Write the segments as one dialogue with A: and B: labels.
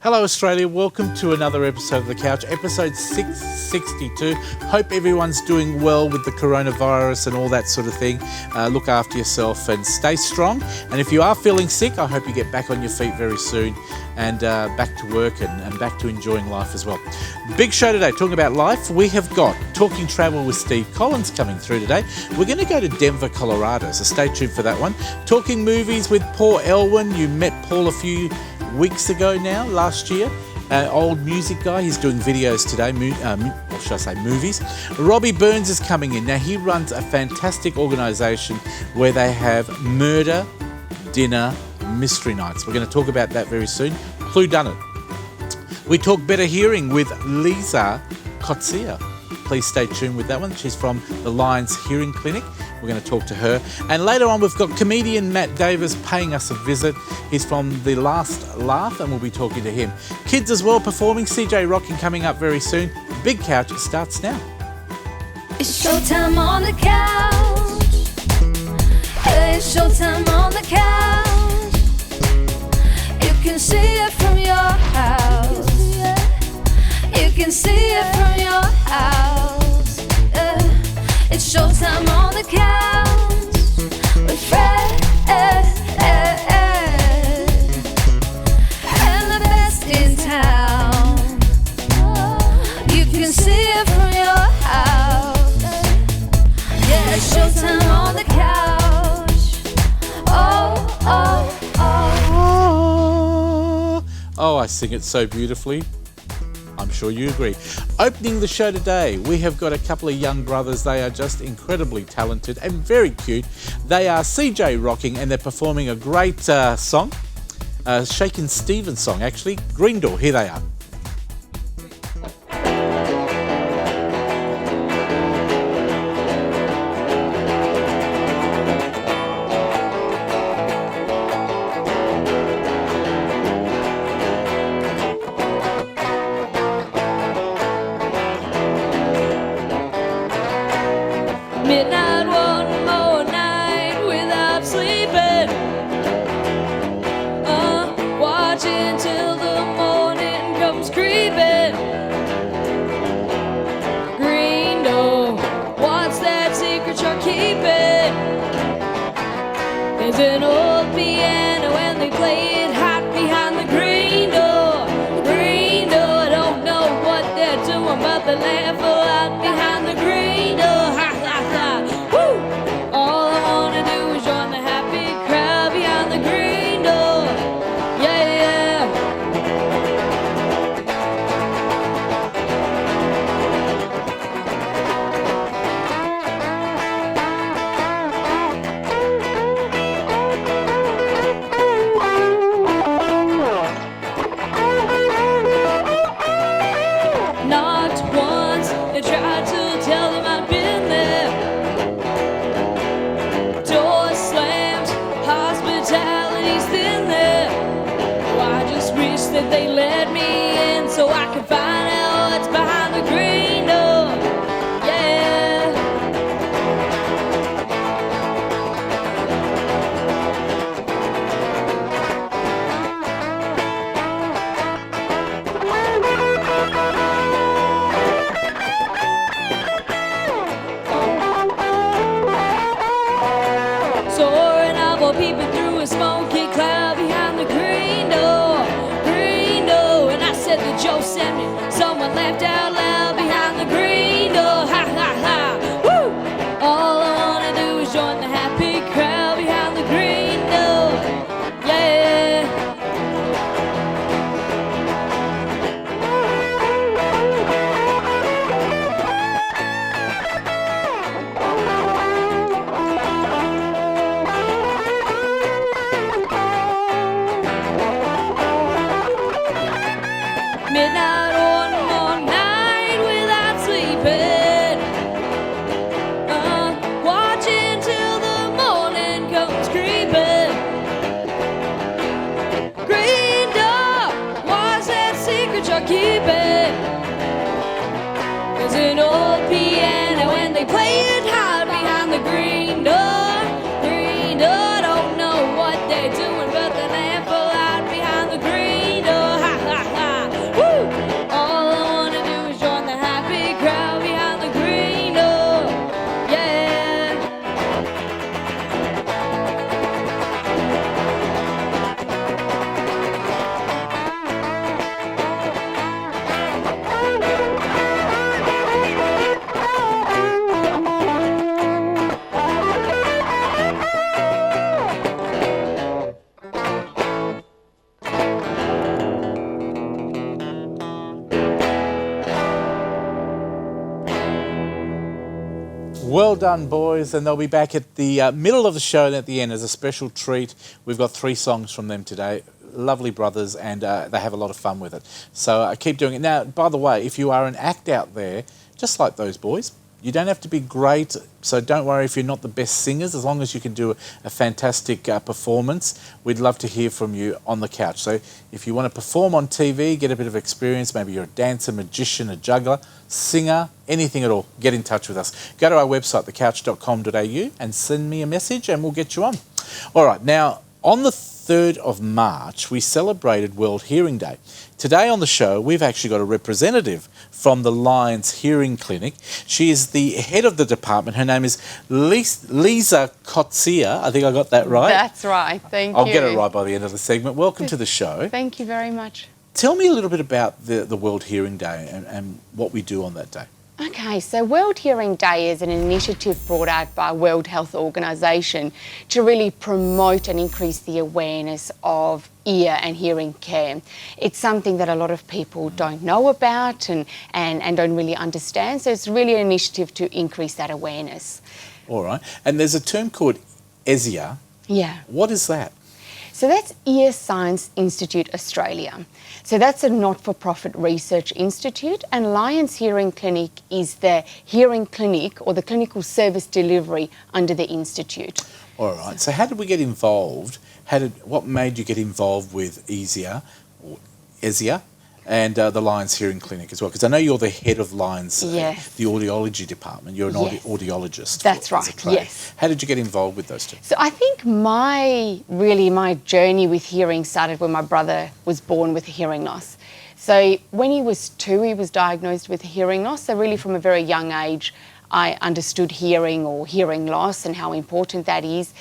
A: Hello Australia, welcome to another episode of The Couch, episode 662. Hope everyone's doing well with the coronavirus and all that sort of thing. Look after yourself and stay strong. And if you are feeling sick, I hope you get back on your feet very soon and back to work and back to enjoying life as well. Big show today, talking about life. We have got Talking Travel with Steve Collins coming through today. We're going to go to Denver, Colorado, so stay tuned for that one. Talking movies with Paul Elwin. You met Paul a few weeks ago now, last year. Old music guy, he's doing videos today, or should I say movies. Robbie Burns is coming in. Now he runs a fantastic organisation where they have murder, dinner, mystery nights. We're going to talk about that very soon. Who done it? We talk better hearing with Lisa Kotsia. Please stay tuned with that one. She's from the Lions Hearing Clinic. We're going to talk to her. And later on, we've got comedian Matt Davis paying us a visit. He's from The Last Laugh, and we'll be talking to him. Kids as well performing. CJ Rocking coming up very soon. Big Couch starts now.
B: It's showtime on the couch. It's showtime on the couch. You can see it from your house. You can see it from your house. It's showtime on the couch with Fred and the best in town. You can see it from your house. Yeah, it's showtime on the couch. Oh, oh, oh.
A: Oh, I sing it so beautifully. I'm sure you agree. Opening the show today, we have got a couple of young brothers. They are just incredibly talented and very cute. They are CJ Rocking, and they're performing a great song, Shakin' Stevens song actually, Green Door. Here they are.
B: Midnight, one more night without sleeping. Watching till the morning comes creeping. Green door, what's that secret you're keeping? There's an old piano and they play it hot behind the green door. Green door, I don't know what they're doing, but they laugh a lot behind the green door. All I wanna do is join the happy crowd behind the green door. Yeah, yeah. Not once they tried to tell them I'd been there. Door slammed, hospitality's thin there. Oh, I just wish that they let me in so I could find out what's behind the green door. Yeah. Soaring up while peeping through a smoky cloud behind the green door. Green door, and I said to Joe sent me. Someone laughed out loud behind the green door. Ha ha ha. Woo! All I wanna do is join the happy crowd behind the green door. Yeah. Midnight, one more night without sleeping. Watching till the morning comes creeping. Green door, what's that secret you're keeping? There's an old piano and they play it hard behind the green door. Green door, don't know what they're doing, but they laugh a lot behind the green door. Ha ha ha.
A: Well done, boys, and they'll be back at the middle of the show and at the end as a special treat. We've got 3 songs from them today. Lovely brothers, and they have a lot of fun with it. So keep doing it. Now, by the way, if you are an act out there, just like those boys, you don't have to be great, so don't worry if you're not the best singers, as long as you can do a fantastic performance. We'd love to hear from you on the couch. So if you want to perform on TV, get a bit of experience, maybe you're a dancer, magician, a juggler, singer, anything at all, get in touch with us. Go to our website, thecouch.com.au, and send me a message and we'll get you on. All right, now, on the 3rd of March, we celebrated World Hearing Day. Today on the show, we've actually got a representative from the Lions Hearing Clinic. She is the head of the department. Her name is Lisa Kotsia. I think I got that right.
C: That's right. Thank you.
A: I'll get it right by the end of the segment. Welcome to the show.
C: Thank you very much.
A: Tell me a little bit about the World Hearing Day and what we do on that day.
C: Okay, so World Hearing Day is an initiative brought out by World Health Organization to really promote and increase the awareness of ear and hearing care. It's something that a lot of people don't know about and don't really understand, so it's really an initiative to increase that awareness.
A: All right, and there's a term called ESIA.
C: Yeah.
A: What is that?
C: So that's Ear Science Institute Australia. So that's a not-for-profit research institute, and Lions Hearing Clinic is the hearing clinic or the clinical service delivery under the institute.
A: All right. So how did we get involved? What made you get involved with ESIA and the Lions Hearing Clinic as well? Because I know you're the head of Lions,
C: yes.
A: The audiology department. You're an
C: yes.
A: audiologist.
C: That's right, yes.
A: How did you get involved with those two?
C: So I think my journey with hearing started when my brother was born with a hearing loss. So when he was 2, he was diagnosed with a hearing loss. So really from a very young age, I understood hearing or hearing loss and how important that is.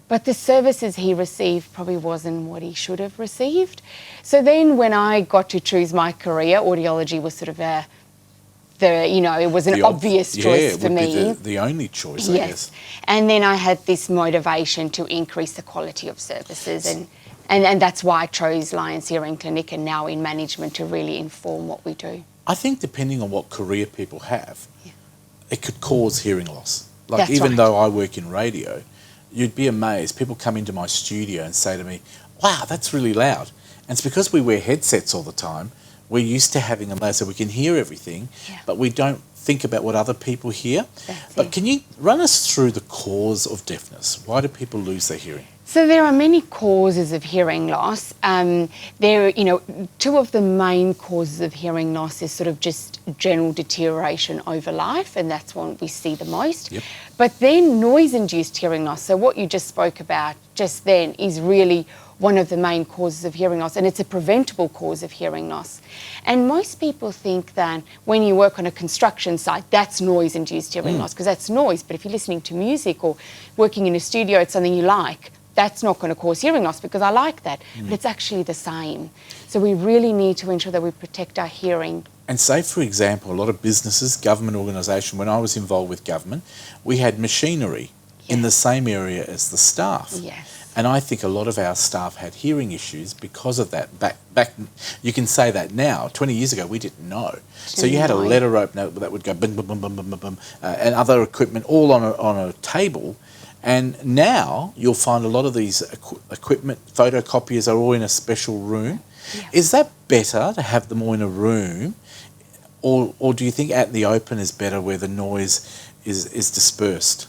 C: But the services he received probably wasn't what he should have received. So then when I got to choose my career, audiology was sort of it was an obvious choice for me.
A: Be the only choice, I guess.
C: And then I had this motivation to increase the quality of services and that's why I chose Lions Hearing Clinic and now in management to really inform what we do.
A: I think depending on what career people have, it could cause hearing loss. Like
C: That's
A: even
C: right.
A: though I work in radio, you'd be amazed. People come into my studio and say to me, wow, that's really loud. And it's because we wear headsets all the time. We're used to having them loud so we can hear everything, but we don't think about what other people hear. But can you run us through the cause of deafness? Why do people lose their hearing?
C: So there are many causes of hearing loss. Two of the main causes of hearing loss is sort of just general deterioration over life, and that's one we see the most.
A: Yep.
C: But then noise-induced hearing loss, so what you just spoke about just then, is really one of the main causes of hearing loss, and it's a preventable cause of hearing loss. And most people think that when you work on a construction site, that's noise-induced hearing loss, because that's noise. But if you're listening to music or working in a studio, it's something you like, that's not going to cause hearing loss because I like that. But it's actually the same. So we really need to ensure that we protect our hearing.
A: And say, for example, a lot of businesses, government organisation, when I was involved with government, we had machinery in the same area as the staff.
C: Yes.
A: And I think a lot of our staff had hearing issues because of that. Back, you can say that now. 20 years ago, we didn't know. So you had a letter opener that would go bum, bum, bum, bum, bum, bum, and other equipment all on a table. And now you'll find a lot of these equipment, photocopiers are all in a special room.
C: Yeah.
A: Is that better to have them all in a room? Or do you think at the open is better where the noise is dispersed?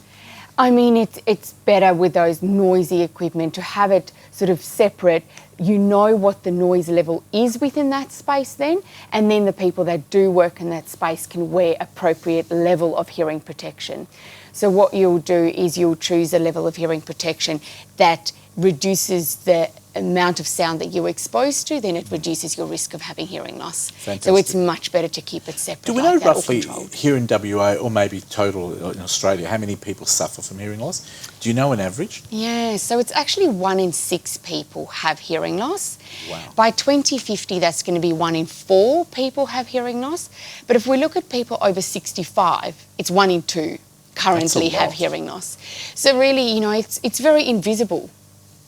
C: I mean, it's better with those noisy equipment to have it sort of separate. You know what the noise level is within that space then, and then the people that do work in that space can wear appropriate level of hearing protection. So what you'll do is you'll choose a level of hearing protection that reduces the amount of sound that you're exposed to, then it reduces your risk of having hearing loss.
A: Fantastic.
C: So it's much better to keep it separate.
A: Do we know roughly here in WA or maybe total in Australia how many people suffer from hearing loss? Do you know an average?
C: Yeah, so it's actually 1 in 6 people have hearing loss.
A: Wow.
C: By 2050, that's going to be 1 in 4 people have hearing loss. But if we look at people over 65, it's 1 in 2 currently have hearing loss. So really, it's very invisible.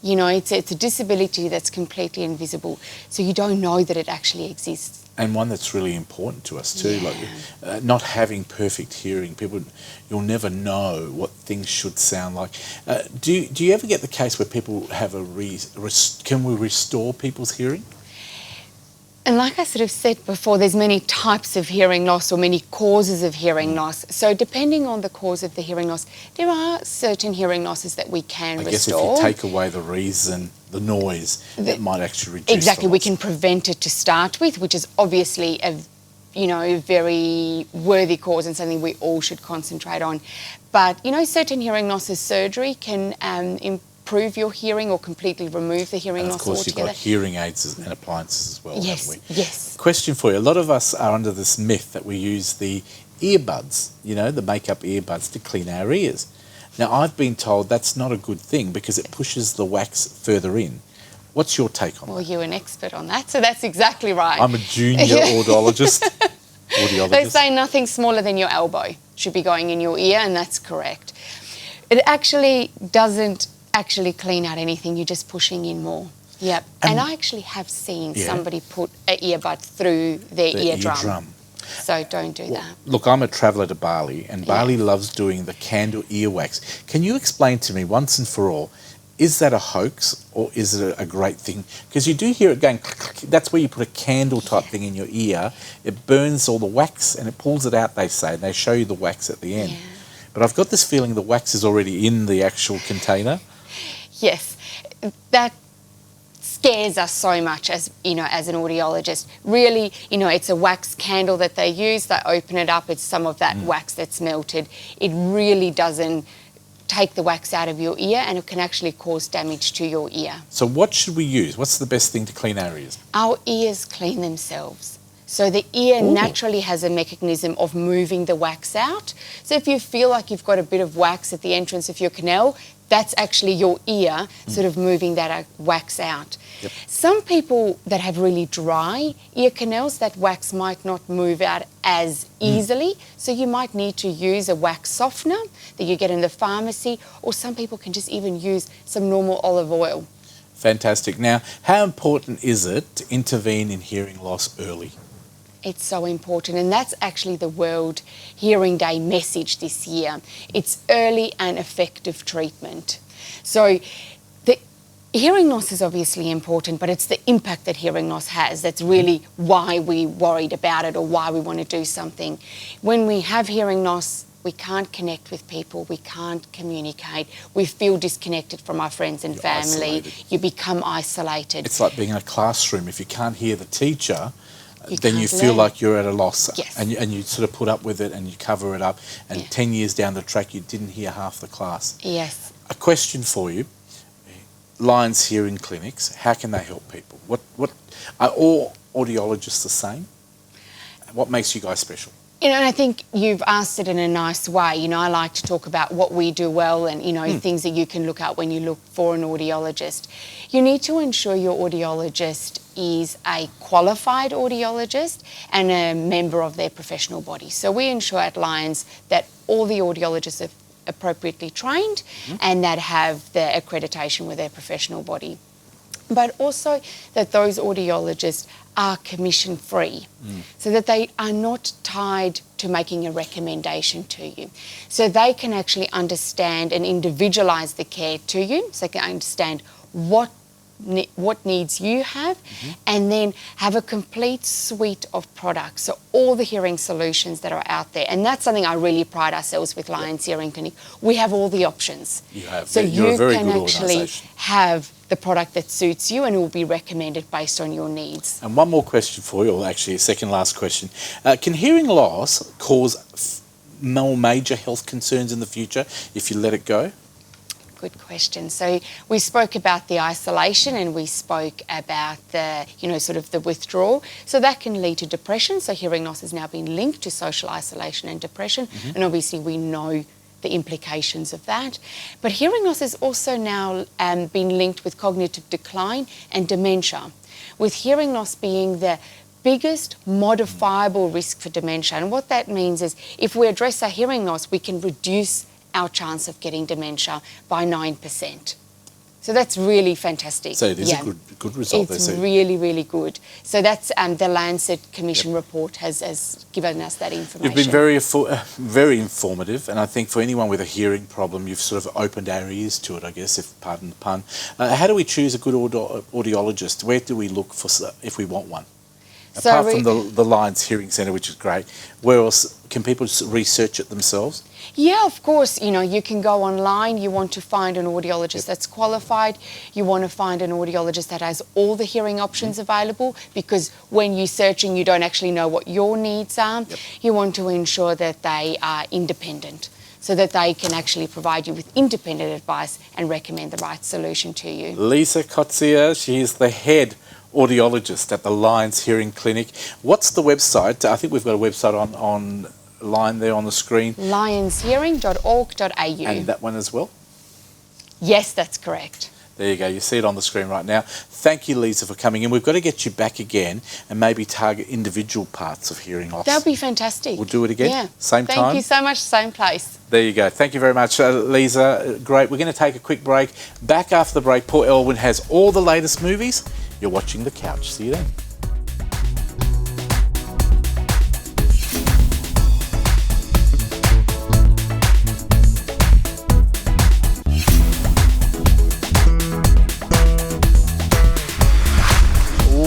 C: You know, it's a disability that's completely invisible, so you don't know that it actually exists.
A: And one that's really important to us too, like not having perfect hearing. You'll never know what things should sound like. Do you ever get the case where people have can we restore people's hearing?
C: And like I sort of said before, there's many types of hearing loss or many causes of hearing loss. So depending on the cause of the hearing loss, there are certain hearing losses that we can restore.
A: I guess if you take away the reason, the noise, that might actually reduce
C: Exactly,
A: the
C: we
A: loss.
C: can prevent it to start with, which is obviously a very worthy cause and something we all should concentrate on. But, certain hearing losses, surgery can improve your hearing or completely remove the hearing loss altogether.
A: And of course you've got hearing aids and appliances as well,
C: yes,
A: haven't we?
C: Yes.
A: Question for you. A lot of us are under this myth that we use the earbuds, the make-up earbuds to clean our ears. Now, I've been told that's not a good thing because it pushes the wax further in. What's your take on that?
C: Well, you're an expert on that, so that's exactly right.
A: I'm a junior audiologist.
C: They say nothing smaller than your elbow should be going in your ear, and that's correct. It actually doesn't clean out anything. You're just pushing in more. Yep. And I actually have seen somebody put an earbud through their eardrum. So don't do that.
A: Look, I'm a traveller to Bali, and Bali loves doing the candle earwax. Can you explain to me once and for all, is that a hoax or is it a great thing? Because you do hear it going click, click. That's where you put a candle type thing in your ear. It burns all the wax and it pulls it out, they say, and they show you the wax at the end.
C: Yeah.
A: But I've got this feeling the wax is already in the actual container.
C: Yes, that scares us so much as an audiologist. Really, it's a wax candle that they use. They open it up. It's some of that wax that's melted. It really doesn't take the wax out of your ear, and it can actually cause damage to your ear.
A: So what should we use? What's the best thing to clean our ears?
C: Our ears clean themselves. So the ear naturally has a mechanism of moving the wax out. So if you feel like you've got a bit of wax at the entrance of your canal, that's actually your ear sort of moving that wax out.
A: Yep.
C: Some people that have really dry ear canals, that wax might not move out as easily, so you might need to use a wax softener that you get in the pharmacy, or some people can just even use some normal olive oil.
A: Fantastic. Now, how important is it to intervene in hearing loss early?
C: It's so important, and that's actually the World Hearing Day message this year. It's early and effective treatment. So the hearing loss is obviously important, but it's the impact that hearing loss has that's really why we're worried about it or why we want to do something. When we have hearing loss, we can't connect with people, we can't communicate, we feel disconnected from our friends and family,
A: isolated.
C: You become isolated.
A: It's like being in a classroom. If you can't hear the teacher, then
C: can't
A: you feel
C: learn.
A: like you're at a loss.
C: Yes.
A: And you sort of put up with it and you cover it up, and 10 years down the track you didn't hear half the class.
C: Yes.
A: A question for you. Lions Hearing Clinics, how can they help people? What are all audiologists the same? What makes you guys special?
C: And I think you've asked it in a nice way. I like to talk about what we do well and, things that you can look at when you look for an audiologist. You need to ensure your audiologist is a qualified audiologist and a member of their professional body. So we ensure at Lions that all the audiologists are appropriately trained and that have the accreditation with their professional body. But also that those audiologists are commission free, so that they are not tied to making a recommendation to you. So they can actually understand and individualise the care to you, so they can understand what needs you have, and then have a complete suite of products. So all the hearing solutions that are out there, and that's something I really pride ourselves with Lions Hearing Clinic. We have all the options.
A: You have.
C: So
A: You're
C: you
A: a very
C: can
A: good
C: actually
A: organisation.
C: have the product that suits you, and it will be recommended based on your needs.
A: And one more question for you, or actually a second last question. Can hearing loss cause more major health concerns in the future if you let it go?
C: Good question. So we spoke about the isolation and we spoke about the, sort of the withdrawal. So that can lead to depression. So hearing loss has now been linked to social isolation and depression. And obviously we know the implications of that. But hearing loss has also now been linked with cognitive decline and dementia, with hearing loss being the biggest modifiable risk for dementia. And what that means is if we address our hearing loss, we can reduce our chance of getting dementia by 9%. So that's really fantastic.
A: So it is a good result.
C: It's really, really good. So that's the Lancet Commission report has given us that information.
A: You've been very informative, and I think for anyone with a hearing problem, you've sort of opened our ears to it, I guess, if pardon the pun. How do we choose a good audiologist? Where do we look for if we want one? Apart from the Lions Hearing Centre, which is great, where else can people research it themselves?
C: Yeah, of course. You know, you can go online. You want to find an audiologist that's qualified. You want to find an audiologist that has all the hearing options available, because when you're searching, you don't actually know what your needs are. You want to ensure that they are independent, so that they can actually provide you with independent advice and recommend the right solution to you.
A: Lisa Kotzier, she is the head audiologist at the Lions Hearing Clinic. What's the website? I think we've got a website online there on the screen.
C: lionshearing.org.au.
A: And that one as well?
C: Yes, that's correct.
A: There you go. You see it on the screen right now. Thank you, Lisa, for coming in. We've got to get you back again and maybe target individual parts of hearing loss.
C: That would be fantastic.
A: We'll do it again?
C: Yeah.
A: Same time?
C: Thank you so much. Same place.
A: There you go. Thank you very much, Lisa. Great. We're going to take a quick break. Back after the break, Paul Elwyn has all the latest movies. You're watching The Couch. See you then.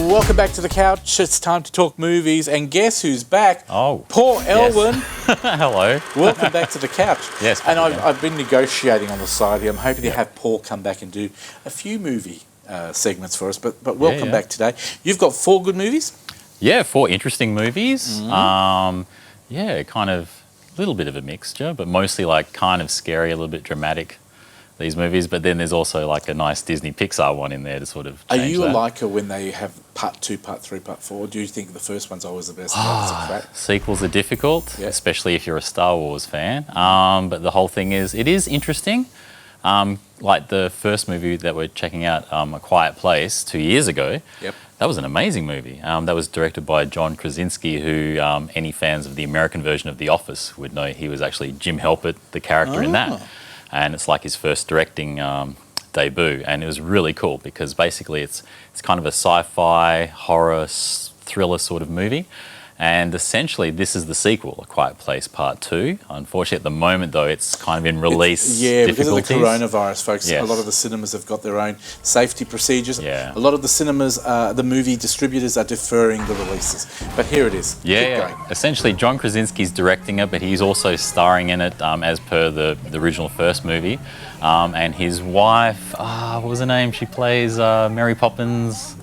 A: Welcome back to The Couch. It's time to talk movies. And guess who's back?
D: Oh.
A: Paul Elwyn.
D: Yes. Hello.
A: Welcome back to The Couch.
D: Yes.
A: And I've been negotiating on the side here. I'm hoping to have Paul come back and do a few movie segments for us. But welcome back today. You've got 4 good movies?
D: Yeah, 4 interesting movies. Kind of a little bit of a mixture, but mostly like kind of scary, a little bit dramatic, these movies. But then there's also like a nice Disney Pixar one in there to sort of change
A: Are you
D: that.
A: a liker when they have part 2, part 3, part 4? Do you think the first one's always the best?
D: Sequels are difficult, especially if you're a Star Wars fan. But the whole thing is, it is interesting. Like the first movie that we're checking out, A Quiet Place, 2 years ago.
A: Yep.
D: That was an amazing movie. That was directed by John Krasinski, who any fans of the American version of The Office would know he was actually Jim Halpert, the character in that. And it's like his first directing debut, and it was really cool because basically it's kind of a sci-fi horror thriller sort of movie. And essentially, this is the sequel, A Quiet Place Part 2. Unfortunately, at the moment, though, it's kind of in release difficulties.
A: Because of the coronavirus, folks, a lot of the cinemas have got their own safety procedures.
D: Yeah.
A: A lot of the cinemas, the movie distributors are deferring the releases. But here it is. Keep going.
D: Essentially, John Krasinski's directing it, but he's also starring in it as per the original first movie. And his wife, what was her name? She plays Mary Poppins.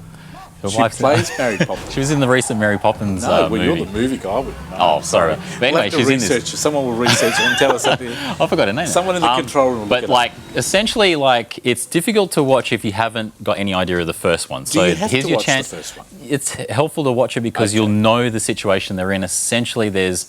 A: She plays Mary Poppins.
D: She was in the recent Mary Poppins movie.
A: You're the movie guy. I wouldn't know.
D: Oh, sorry. But anyway, she's in this.
A: Someone will research it and tell us something.
D: I forgot her name.
A: Someone in the control room will
D: But
A: look it
D: like, essentially, like, it's difficult to watch if you haven't got any idea of the first one. So
A: Do you have
D: here's
A: to
D: your
A: watch
D: chance.
A: the first one?
D: It's helpful to watch it because you'll know the situation they're in. Essentially, there's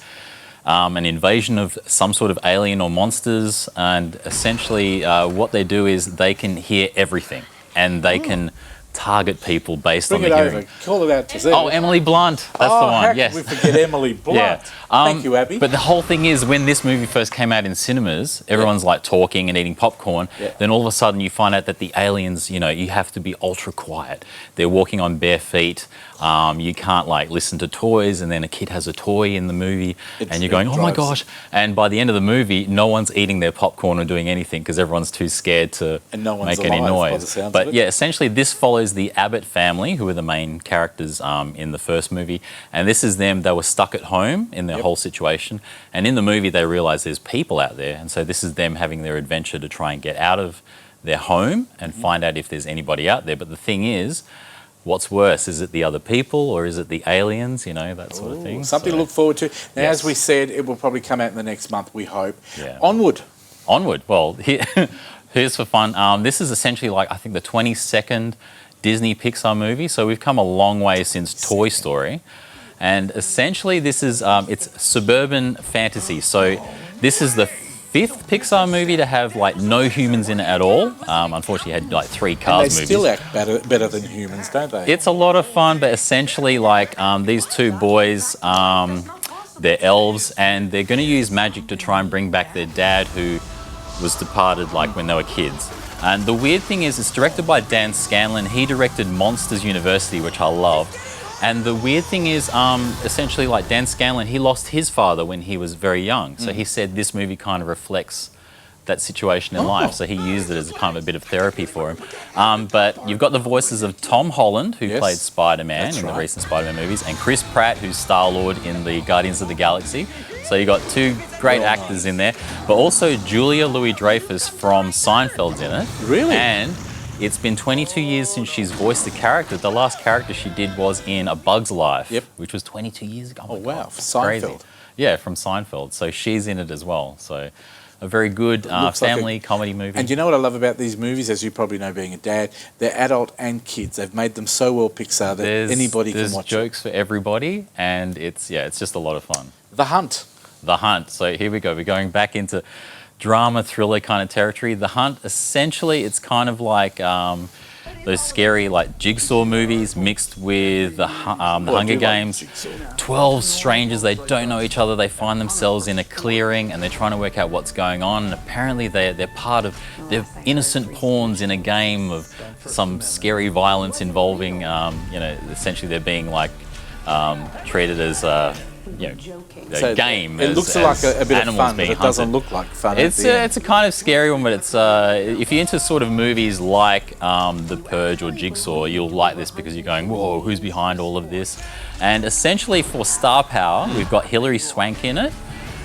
D: an invasion of some sort of alien or monsters, and essentially what they do is they can hear everything, and they can target people based on the hearing.
A: Over. Call it out to Zed.
D: Oh, Emily Blunt. That's the one.
A: How
D: Yes.
A: can we forget Emily Blunt? Thank you, Abby.
D: But the whole thing is, when this movie first came out in cinemas, everyone's like talking and eating popcorn. Then all of a sudden you find out that the aliens, you have to be ultra quiet. They're walking on bare feet. You can't like listen to toys, and then a kid has a toy in the movie, and you're going, oh my gosh. And by the end of the movie, no one's eating their popcorn or doing anything because everyone's too scared to make any noise. But yeah, essentially this follows the Abbott family, who were the main characters in the first movie. And this is them. They were stuck at home in their whole situation. And in the movie, they realise there's people out there. And so this is them having their adventure to try and get out of their home and find out if there's anybody out there. But the thing is, what's worse? Is it the other people or is it the aliens? That sort of thing.
A: Something to look forward to. Now, as we said, it will probably come out in the next month, we hope.
D: Yeah.
A: Onward.
D: Well, here's for fun. This is essentially like, I think, the 22nd Disney Pixar movie. So we've come a long way since Toy Story. And essentially this is, it's suburban fantasy. So this is the 5th Pixar movie to have like no humans in it at all. Unfortunately, it had like 3 Cars movies.
A: They still act better than humans, don't they?
D: It's a lot of fun, but essentially like these 2 boys, they're elves, and they're going to use magic to try and bring back their dad, who was departed like when they were kids. And the weird thing is, it's directed by Dan Scanlon. He directed Monsters University, which I loved. And the weird thing is, essentially, like Dan Scanlon, he lost his father when he was very young. So he said this movie kind of reflects that situation in life. So he used it as a kind of a bit of therapy for him. But you've got the voices of Tom Holland, who played Spider-Man in the recent Spider-Man movies, and Chris Pratt, who's Star-Lord in the Guardians of the Galaxy. So you got two great actors in there. But also Julia Louis-Dreyfus from Seinfeld's in it.
A: Really?
D: And it's been 22 years since she's voiced the character. The last character she did was in A Bug's Life, which was 22 years ago.
A: Oh, wow. Seinfeld.
D: Crazy. Yeah, from Seinfeld. So she's in it as well. So a very good family comedy movie.
A: And you know what I love about these movies, as you probably know being a dad, they're adult and kids. They've made them so well, Pixar, that anybody can watch
D: There's jokes for everybody, and it's just a lot of fun.
A: The Hunt.
D: The Hunt. So here we go. We're going back into drama, thriller kind of territory. The Hunt, essentially, it's kind of like those scary, like Jigsaw movies mixed with the Hunger Games. 12 strangers, they don't know each other, they find themselves in a clearing and they're trying to work out what's going on. And apparently they're innocent pawns in a game of some scary violence involving, essentially they're being like treated as a game.
A: It looks like a bit of fun, but it doesn't look like fun.
D: It's a kind of scary one, but it's if you're into sort of movies like The Purge or Jigsaw, you'll like this because you're going, whoa, who's behind all of this? And essentially for star power, we've got Hilary Swank in it,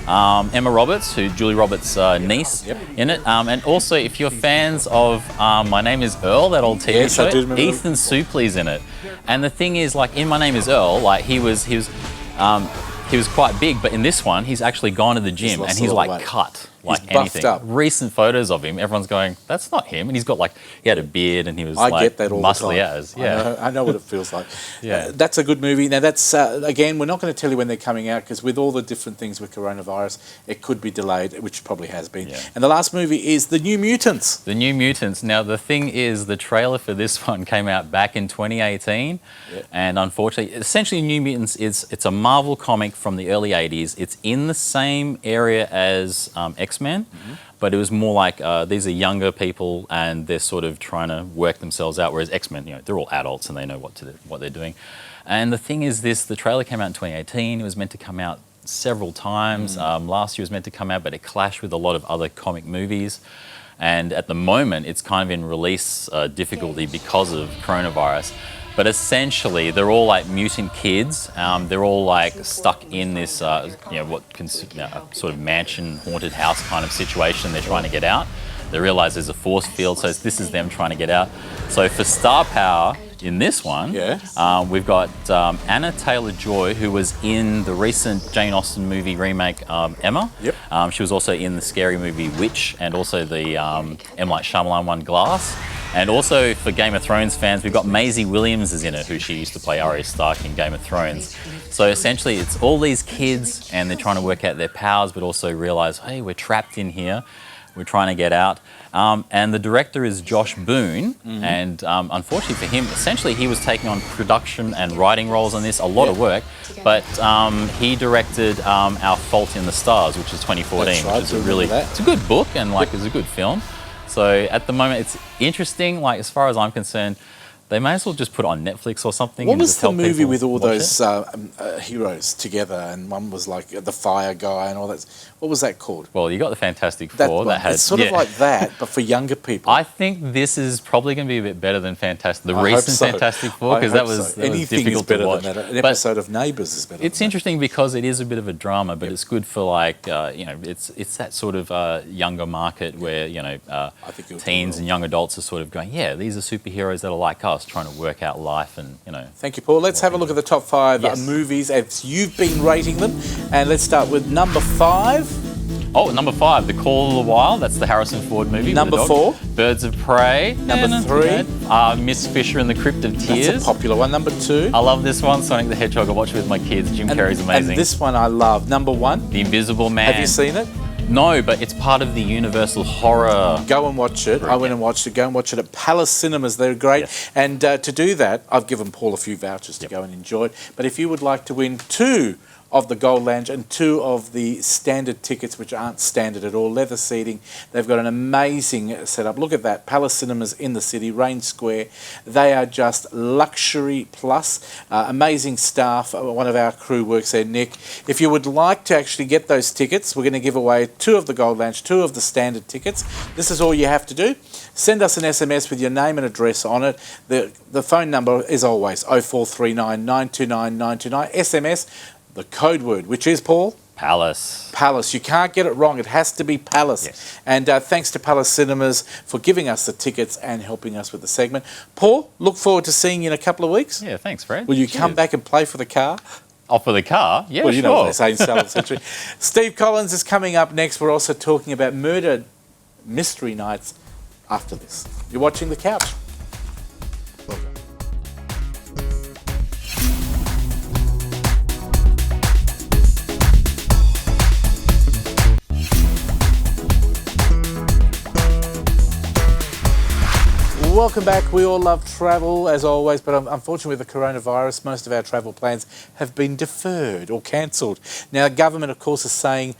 D: Emma Roberts, Julie Roberts' niece, in it, and also if you're fans of My Name Is Earl, that old TV show, Ethan Suplee's in it. And the thing is, like in My Name Is Earl, like he was quite big, but in this one, he's actually gone to the gym and he's like cut like anything.
A: Up.
D: Recent photos of him, everyone's going, that's not him. And he's got he had a beard and he was
A: get that all
D: muscly
A: the time.
D: as. Yeah.
A: I know what it feels like. That's a good movie. Now that's, again, we're not going to tell you when they're coming out because with all the different things with coronavirus, it could be delayed, which probably has been. Yeah. And the last movie is The New Mutants. The New Mutants.
D: Now the thing is, the trailer for this one came out back in 2018 and unfortunately, essentially New Mutants it's a Marvel comic from the early 80s. It's in the same area as X-Men. But it was more like these are younger people and they're sort of trying to work themselves out, whereas X-Men, they're all adults and they know what they're doing. And the thing is the trailer came out in 2018. It was meant to come out several times. Last year it was meant to come out, but it clashed with a lot of other comic movies. And at the moment, it's kind of in release difficulty because of coronavirus. But essentially, they're all like mutant kids. They're all like stuck in this, sort of mansion, haunted house kind of situation. They're trying to get out. They realise there's a force field, so this is them trying to get out. So for star power in this one, we've got Anna Taylor-Joy, who was in the recent Jane Austen movie remake Emma. She was also in the scary movie Witch and also the M. Night Shyamalan one Glass. And also for Game of Thrones fans, we've got Maisie Williams is in it, who she used to play Arya Stark in Game of Thrones. So essentially it's all these kids and they're trying to work out their powers, but also realise, hey, we're trapped in here. We're trying to get out. And the director is Josh Boone. And unfortunately for him, essentially he was taking on production and writing roles on this, a lot of work. But he directed Our Fault in the Stars, which is 2014, which is it's a good book and it's a good film. So at the moment, it's interesting. Like as far as I'm concerned, they may as well just put it on Netflix or something.
A: What was the movie with all those heroes together? And one was like the fire guy and all that. What was that called?
D: Well, you got the Fantastic Four.
A: It's sort of like that, but for younger people.
D: I think this is probably going to be a bit better than Fantastic. The recent Fantastic Four, because that was difficult to watch.
A: Than that. An episode of Neighbours is better.
D: It's interesting because it is a bit of a drama, but it's good for it's that sort of younger market where teens and young adults are sort of going, these are superheroes that are like us, trying to work out life and
A: Thank you, Paul. Let's have a look at the top 5 movies as you've been rating them, and let's start with number 5.
D: Oh, number 5, The Call of the Wild. That's the Harrison Ford movie.
A: Number 4,
D: Birds of Prey.
A: Number 3,
D: Miss Fisher and the Crypt of Tears.
A: That's a popular one. Number 2,
D: I love this one, Sonic the Hedgehog. I watch it with my kids. Jim Carrey's amazing.
A: And this one I love. Number 1,
D: The Invisible Man.
A: Have you seen it?
D: No, but it's part of the Universal Horror.
A: Go and watch it. I went and watched it. Go and watch it at Palace Cinemas. They're great. And to do that, I've given Paul a few vouchers to go and enjoy it. But if you would like to win 2 of the Gold Lounge and 2 of the standard tickets, which aren't standard at all. Leather seating. They've got an amazing setup. Look at that. Palace Cinemas in the city, Range Square. They are just luxury plus. Amazing staff. One of our crew works there, Nick. If you would like to actually get those tickets, we're going to give away 2 of the Gold Lounge, 2 of the standard tickets. This is all you have to do. Send us an SMS with your name and address on it. The phone number is always 0439 929 929. SMS, the code word, which is, Paul?
D: Palace.
A: Palace. You can't get it wrong. It has to be Palace.
D: Yes.
A: And thanks to Palace Cinemas for giving us the tickets and helping us with the segment. Paul, look forward to seeing you in a couple of weeks.
D: Yeah, thanks, Fred.
A: Will you come back and play for the car?
D: Oh, for the car? Yeah,
A: Well, you
D: sure.
A: know what they say in Southern Century. Steve Collins is coming up next. We're also talking about murder mystery nights after this. You're watching The Couch. Well done. Welcome back. We all love travel, as always, but unfortunately with the coronavirus, most of our travel plans have been deferred or cancelled. Now, government, of course, is saying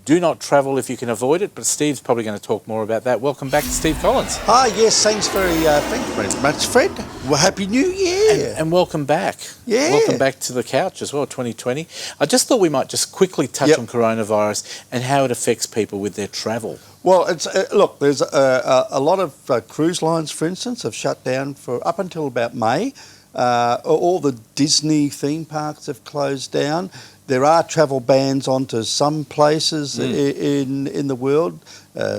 A: do not travel if you can avoid it, but Steve's probably going to talk more about that. Welcome back to Steve Collins.
E: Hi, yes, thank you very much, Fred. Well, Happy New Year.
A: And welcome back.
E: Yeah.
A: Welcome back to the couch as well, 2020. I just thought we might just quickly touch on coronavirus and how it affects people with their travel.
E: Well, it's look, there's a lot of cruise lines, for instance, have shut down for up until about May. All the Disney theme parks have closed down. There are travel bans onto some places in the world,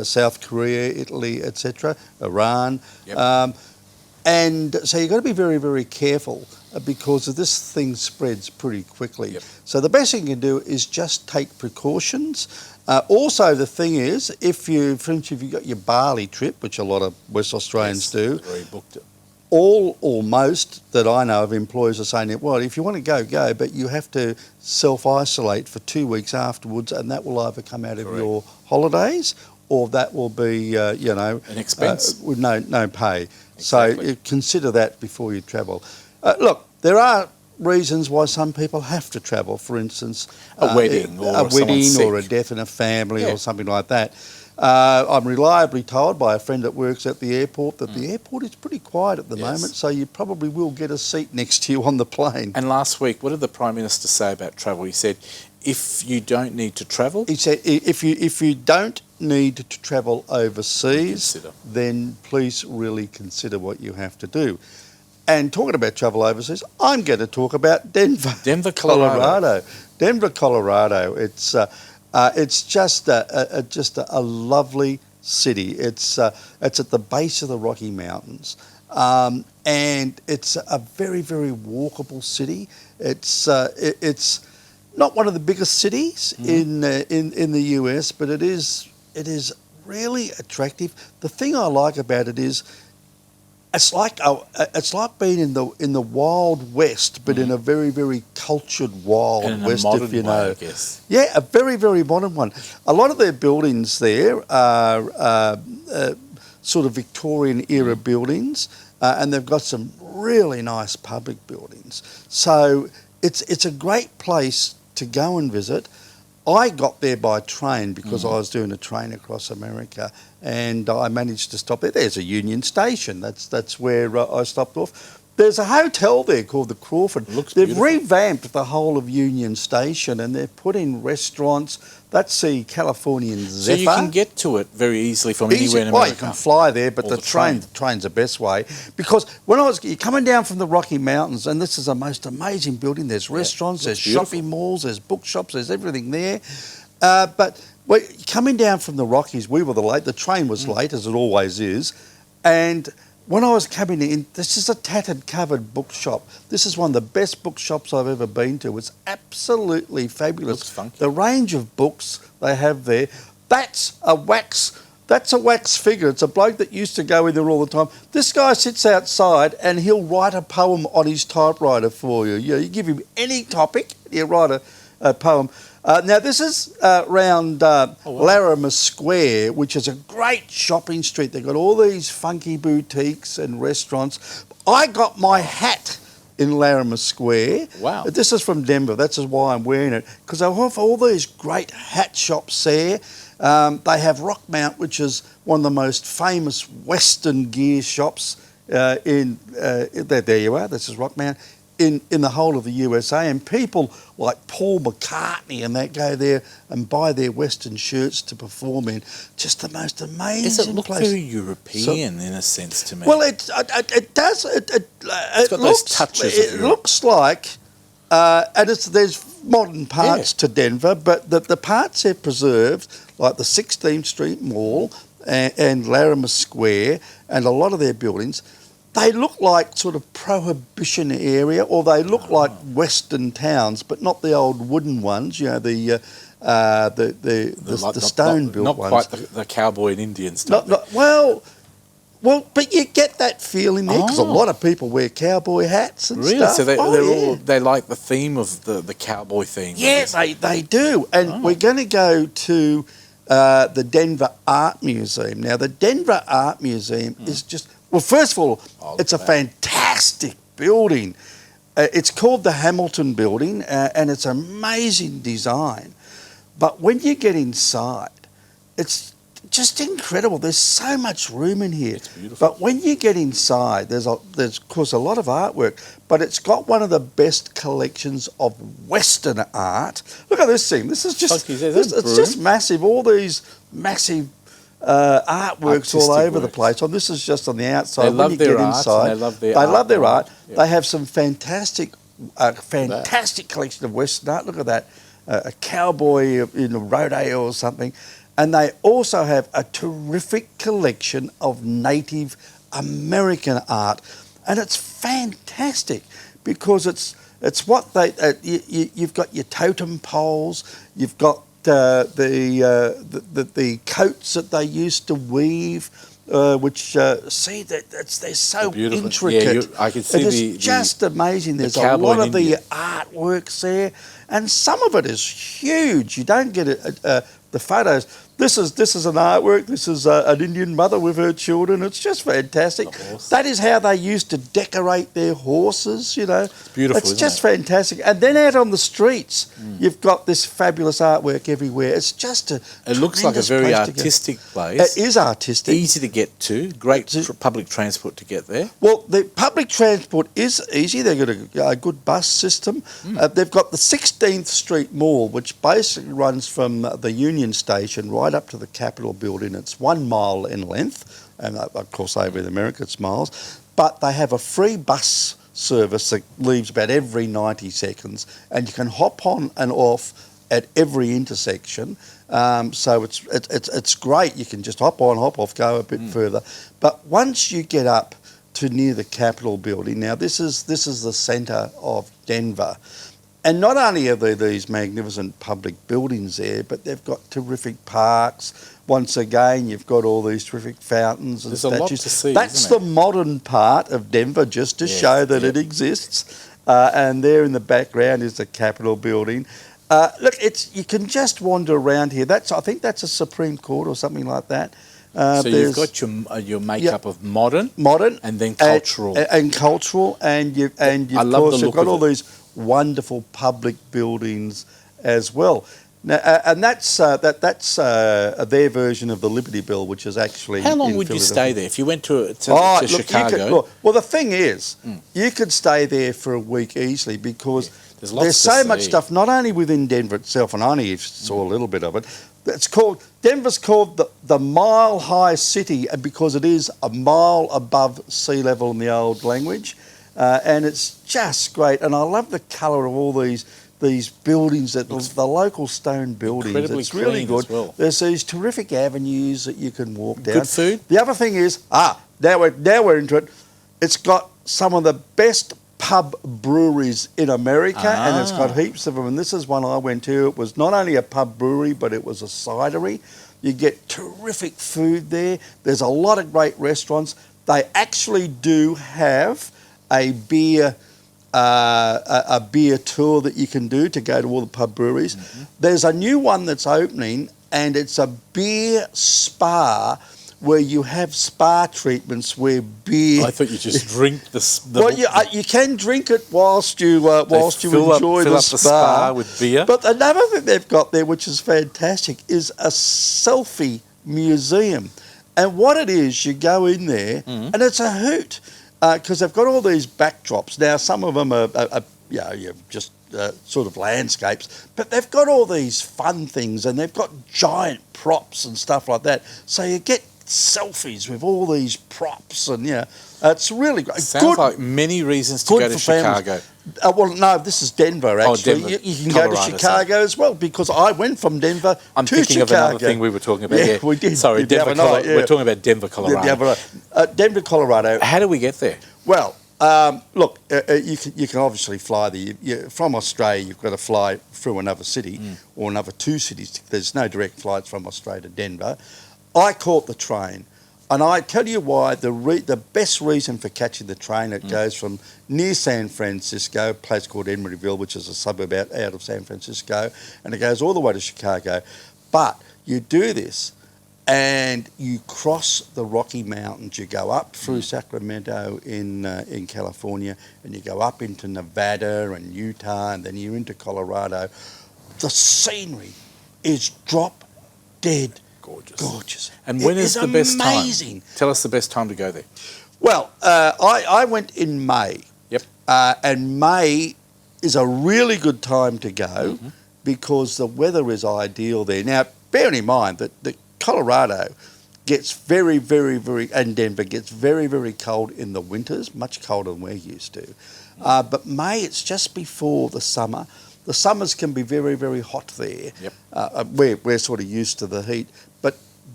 E: South Korea, Italy, etc., Iran.
A: Yep.
E: And so you've got to be very, very careful because this thing spreads pretty quickly.
A: Yep.
E: So the best thing you can do is just take precautions. Also, the thing is, for instance, if you've got your Bali trip, which a lot of West Australians do,
A: Already booked it.
E: all or most that I know of employers are saying, well, if you want to go, but you have to self-isolate for 2 weeks afterwards, and that will either come out of your holidays or that will be,
A: An expense.
E: with no pay.
A: Exactly.
E: So consider that before you travel. Look, there are reasons why some people have to travel. For instance,
A: A wedding or
E: a
A: someone
E: wedding
A: sick.
E: or a death in a family
A: Yeah.
E: or something like that. I'm reliably told by a friend that works at the airport that the airport is pretty quiet at the
A: Yes.
E: moment, so you probably will get a seat next to you on the plane.
A: And last week, what did the Prime Minister say about travel? He said, if you don't need to travel,
E: He said, if you don't need to travel overseas,
A: Consider.
E: then please really consider what you have to do. And talking about travel overseas, I'm going to talk about Denver,
A: Denver, Colorado.
E: Denver, Colorado. It's just a lovely city. It's at the base of the Rocky Mountains, and it's a very, very walkable city. It's not one of the biggest cities in the US, but it is really attractive. The thing I like about it is it's like being in the Wild West, but in a very, very cultured Wild
A: and in
E: West,
A: a modern
E: if you
A: way,
E: know.
A: I guess.
E: Yeah, a very, very modern one. A lot of their buildings there are sort of Victorian era buildings, and they've got some really nice public buildings. So it's a great place to go and visit. I got there by train because I was doing a train across America, and I managed to stop there. There's a Union Station. That's where I stopped off. There's a hotel there called the Crawford.
A: Looks
E: They've
A: beautiful.
E: revamped the whole of Union Station, and they've put in restaurants. That's the Californian
A: So
E: Zephyr.
A: you can get to it very easily from anywhere in
E: Well,
A: America.
E: you can fly there, but
A: Or
E: the
A: the train.
E: train's the best way. Because when you're coming down from the Rocky Mountains, and this is a most amazing building. There's restaurants, there's
A: looks beautiful.
E: shopping malls, there's bookshops, there's everything there. But coming down from the Rockies, we were the train was late, as it always is. And when I was coming in, this is a tattered covered bookshop. This is one of the best bookshops I've ever been to. It's absolutely fabulous.
A: Looks funky.
E: The range of books they have there, that's a wax figure. It's a bloke that used to go in there all the time. This guy sits outside and he'll write a poem on his typewriter for you. You give him any topic, he'll write a poem. Now, this is around Larimer Square, which is a great shopping street. They've got all these funky boutiques and restaurants. I got my hat in Larimer Square.
A: Wow.
E: This is from Denver. That's why I'm wearing it, because they have all these great hat shops there. They have Rockmount, which is one of the most famous Western gear shops there you are, this is Rockmount, in the whole of the USA. And people like Paul McCartney and that go there and buy their Western shirts to perform in. Just the most amazing
A: Does it look
E: place.
A: very European in a sense to me?
E: Well, it does. It's
A: got those touches of
E: It
A: Europe.
E: looks like, and there's modern parts to Denver, but the parts they've preserved, like the 16th Street Mall and Larimer Square, and a lot of their buildings, they look like sort of Prohibition area, or they look like Western towns, but not the old wooden ones. You know, the stone built
A: not
E: ones.
A: quite the cowboy and Indian stuff.
E: Well, but you get that feeling there, because a lot of people wear cowboy hats and
A: Really?
E: stuff.
A: So they like the theme of the cowboy theme.
E: Yeah, they do. And we're going to go to the Denver Art Museum. Now, the Denver Art Museum is just, well, first of all, it's a fantastic building. It's called the Hamilton Building, and it's amazing design. But when you get inside, it's just incredible. There's so much room in here.
A: It's beautiful.
E: But when you get inside, there's of course a lot of artwork, but it's got one of the best collections of Western art. Look at this thing. This is just it's just massive. All these massive artworks all over the place. And this is just on the outside.
A: They love their art.
E: Inside,
A: They love their
E: art.
A: Yeah.
E: They have some fantastic collection of Western art. Look at that. A cowboy in a rodeo or something. And they also have a terrific collection of Native American art. And it's fantastic because it's what they... you've got your totem poles, you've got the coats that they used to weave, which they're so intricate.
A: Yeah, I can see
E: it's just amazing. There's a lot of the artworks there, and some of it is huge. You don't get the photos. This is an artwork. This is an Indian mother with her children. It's just fantastic. That is how they used to decorate their horses, you know.
A: It's beautiful,
E: It's just fantastic. And then out on the streets, you've got this fabulous artwork everywhere. It's just It
A: looks like a very artistic place.
E: It is artistic.
A: Easy to get to. Great public transport to get there.
E: Well, the public transport is easy. They've got a good bus system. They've got the 16th Street Mall, which basically runs from the Union Station right up to the Capitol building. It's 1 mile in length, and of course over in America it's miles. But they have a free bus service that leaves about every 90 seconds, and you can hop on and off at every intersection. So it's great. You can just hop on, hop off, go a bit further. But once you get up to near the Capitol building, now this is the centre of Denver. And not only are there these magnificent public buildings there, but they've got terrific parks. Once again, you've got all these terrific fountains and
A: There's
E: statues.
A: a lot to see,
E: That's
A: isn't
E: the modern part of Denver, just to show that it exists. And there in the background is the Capitol building. Look, you can just wander around here. I think that's a Supreme Court or something like that.
A: So you've got your makeup of modern,
E: and
A: then cultural,
E: and you've got all these wonderful public buildings as well. Now, and that's their version of the Liberty Bell, which is actually.
A: How long would you stay there if you went to Chicago?
E: Well, the thing is, you could stay there for a week easily because there's so much stuff. Not only within Denver itself, and I only saw a little bit of it. Denver's called the Mile High City because it is a mile above sea level in the old language. And it's just great, and I love the colour of all these buildings, the local stone buildings. It's really good.
A: Well.
E: There's these terrific avenues that you can walk down.
A: Good food.
E: The other thing is, now we're into it. It's got some of the best pub breweries in America, and it's got heaps of them. And this is one I went to. It was not only a pub brewery, but it was a cidery. You get terrific food there. There's a lot of great restaurants. They actually do have a beer tour that you can do to go to all the pub breweries. There's a new one that's opening, and it's a beer spa where you have spa treatments where beer.
A: I thought you just drink the
E: Well, you can drink it whilst you enjoy
A: fill
E: the
A: up the spa with beer.
E: But another thing they've got there, which is fantastic, is a selfie museum. And what it is, you go in there, and it's a hoot because they've got all these backdrops. Now, some of them are just sort of landscapes, but they've got all these fun things, and they've got giant props and stuff like that. So you get selfies with all these props, and it's really great.
A: Sounds like many reasons to go to Chicago.
E: Well, no, this is Denver, actually.
A: Denver.
E: You can
A: Colorado,
E: go to Chicago as well, because I went from Denver
A: I'm
E: to
A: thinking
E: Chicago.
A: of another thing we were talking about.
E: Yeah, we did.
A: Sorry,
E: the
A: Denver,
E: other night,
A: We're talking about Denver, Colorado.
E: The other night. Denver, Colorado.
A: How do we get there?
E: Well, look, you can obviously fly from Australia. You've got to fly through another city or another two cities. There's no direct flights from Australia to Denver. I caught the train. And I tell you why, the best reason for catching the train, it goes from near San Francisco, a place called Emeryville, which is a suburb out of San Francisco, and it goes all the way to Chicago. But you do this, and you cross the Rocky Mountains. You go up through Sacramento in California, and you go up into Nevada and Utah, and then you're into Colorado. The scenery is drop dead gorgeous.
A: And when is the best time?
E: Amazing.
A: Tell us the best time to go there.
E: Well, I went in May.
A: Yep.
E: And May is a really good time to go because the weather is ideal there. Now, bearing in mind that Colorado gets very, very, very, and Denver gets very, very cold in the winters, much colder than we're used to. But May, it's just before the summer. The summers can be very, very hot there.
A: Yep.
E: We're sort of used to the heat.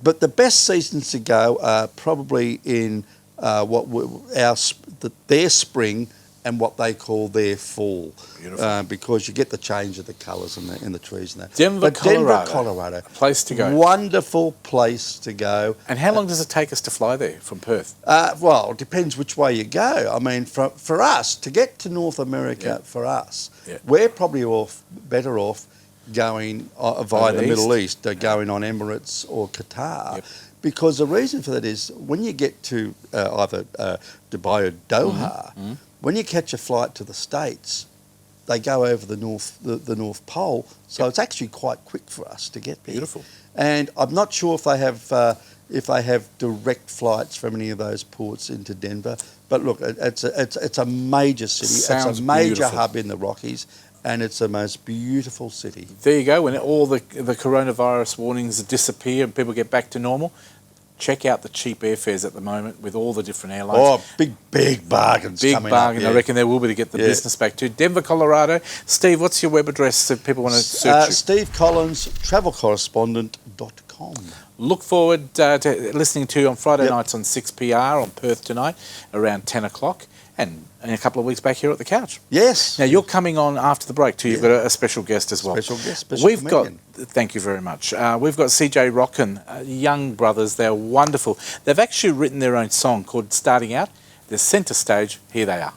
E: But the best seasons to go are probably in their spring and what they call their fall.
A: Beautiful.
E: Because you get the change of the colours in the trees and that.
A: Denver, Colorado.
E: Colorado.
A: A place to go.
E: Wonderful place to go.
A: And how long does it take us to fly there from Perth?
E: Well, it depends which way you go. I mean, for us, to get to North America, for us, we're probably better off going via the Middle East, going on Emirates or Qatar, because the reason for that is when you get to either Dubai or Doha, when you catch a flight to the States, they go over the North Pole, so it's actually quite quick for us to get there.
A: Beautiful.
E: And I'm not sure if they have direct flights from any of those ports into Denver, but look, it's a major city.
A: Sounds
E: it's a major
A: beautiful.
E: hub in the Rockies. And it's the most beautiful city.
A: There you go. When all the coronavirus warnings disappear and people get back to normal, check out the cheap airfares at the moment with all the different airlines.
E: Oh, big bargains
A: Big
E: coming
A: bargain.
E: up,
A: I reckon there will be to get the business back to. Denver, Colorado. Steve, what's your web address if people want to search you?
E: Steve Collins, travelcorrespondent.com.
A: Look forward to listening to you on Friday nights on 6PR on Perth tonight around 10 o'clock and in a couple of weeks back here at the couch.
E: Yes.
A: Now, you're coming on after the break too. You've got a special guest as well.
E: Special comedian.
A: Thank you very much. We've got CJ Rockin, young brothers. They're wonderful. They've actually written their own song called Starting Out. They're centre stage. Here they are.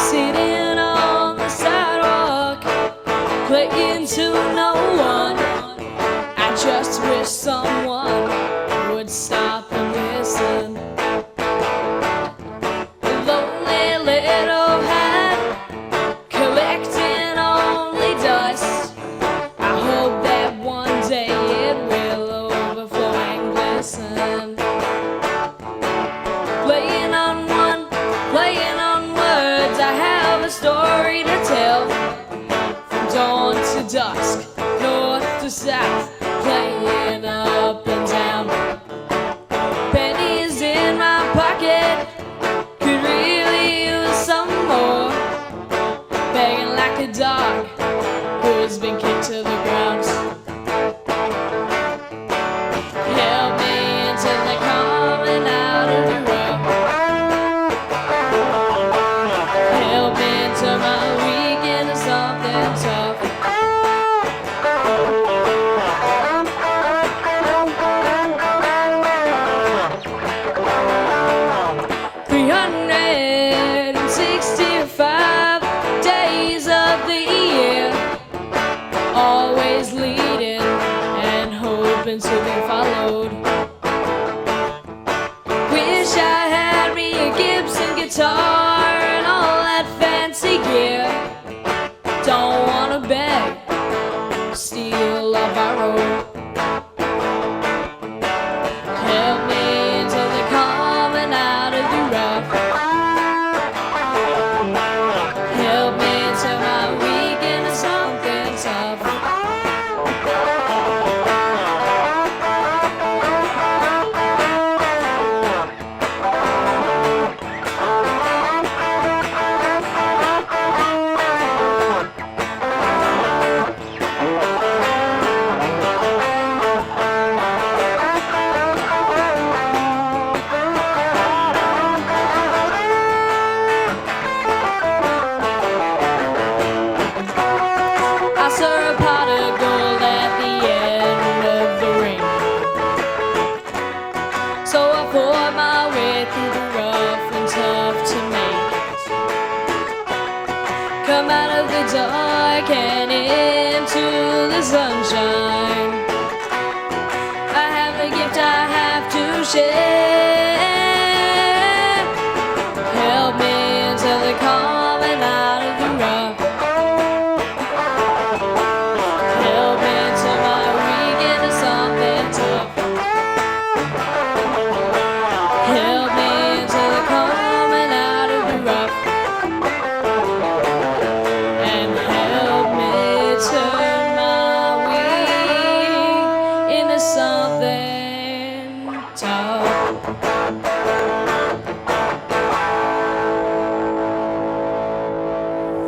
B: Sitting on the sidewalk, playing to no one. I just wish someone would stop and listen. A lonely little hat, collecting only dust. to be followed. Wish I had me a Gibson guitar and all that fancy gear. Don't wanna beg, steal or borrow. Help me into the coming out of the rough. Help me into my week into something tough. I saw a pot of gold at the end of the ring. So I poured my way through the rough and tough to make it. Come out of the dark and into the sunshine. I have a gift I have to share. Help me into the coming out of the rough. Help me into my week into something tough. Help me into the coming out of the rough. And help me turn my week into something tough.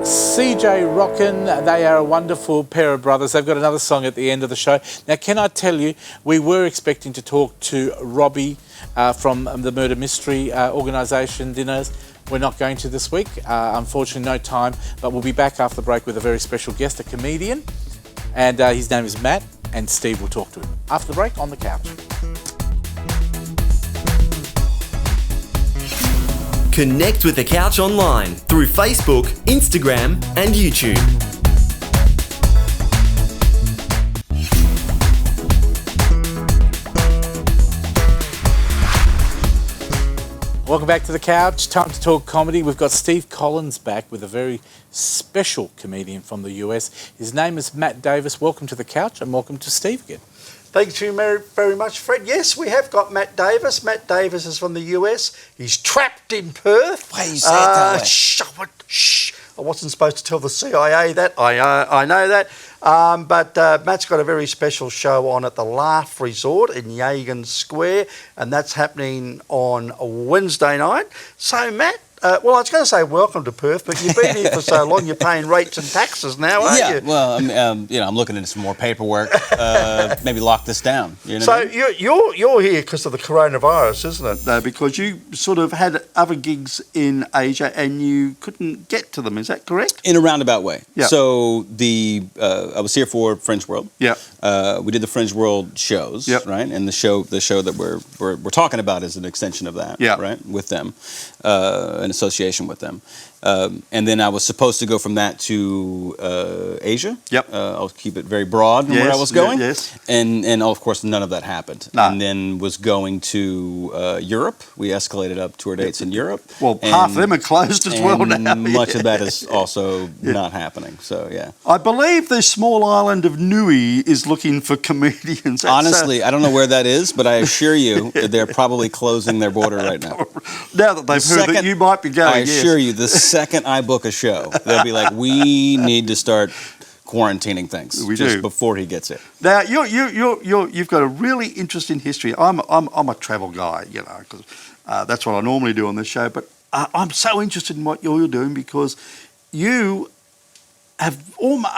A: CJ Rockin, they are a wonderful pair of brothers. They've got another song at the end of the show. Now, can I tell you, we were expecting to talk to Robbie from the Murder Mystery organisation dinners. We're not going to this week. Unfortunately, no time, but we'll be back after the break with a very special guest, a comedian, and his name is Matt, and Steve will talk to him after the break on the couch.
F: Connect with The Couch online through Facebook, Instagram, and YouTube.
A: Welcome back to the couch. Time to talk comedy. We've got Steve Collins back with a very special comedian from the US. His name is Matt Davis. Welcome to the couch and welcome to Steve again.
E: Thank you very much, Fred. Yes, we have got Matt Davis. Matt Davis is from the US. He's trapped in Perth.
G: Why you say it that way?
E: Shh. I wasn't supposed to tell the CIA that. I know that. But Matt's got a very special show on at the Laugh Resort in Yagan Square, and that's happening on a Wednesday night. So, Matt, well, I was going to say welcome to Perth, but you've been here for so long, you're paying rates and taxes now, aren't you?
G: Yeah, well, I'm looking into some more paperwork. Maybe lock this down. You know
E: So
G: what I mean?
E: you're here because of the coronavirus, isn't it? Because you sort of had other gigs in Asia and you couldn't get to them. Is that correct?
G: In a roundabout way.
E: Yeah.
G: So I was here for Fringe World.
E: Yeah.
G: We did the Fringe World shows,
E: Yep.
G: right? And the show that we're talking about is an extension of that,
E: Yeah.
G: right? With them, in association with them. And then I was supposed to go from that to Asia.
E: Yep.
G: I'll keep it very broad in where I
E: Yes,
G: was going.
E: yes.
G: And of course none of that happened.
E: No.
G: And then was going to Europe. We escalated up tour dates in Europe.
E: Well, half of them are closed as well
G: and
E: now.
G: much
E: Yeah.
G: of that is also not happening. So yeah.
E: I believe the small island of Nui is looking for comedians. That's,
G: Honestly, I don't know where that is, but I assure you that they're probably closing their border right now.
E: now that they've heard that you might be going,
G: I
E: yes.
G: assure you, the second I book a show, they'll be like, we need to start quarantining things
E: We
G: just
E: do.
G: before he gets it.
E: Now you've got a really interesting history. I'm a travel guy, you know, because that's what I normally do on this show. But I'm so interested in what you're doing because you have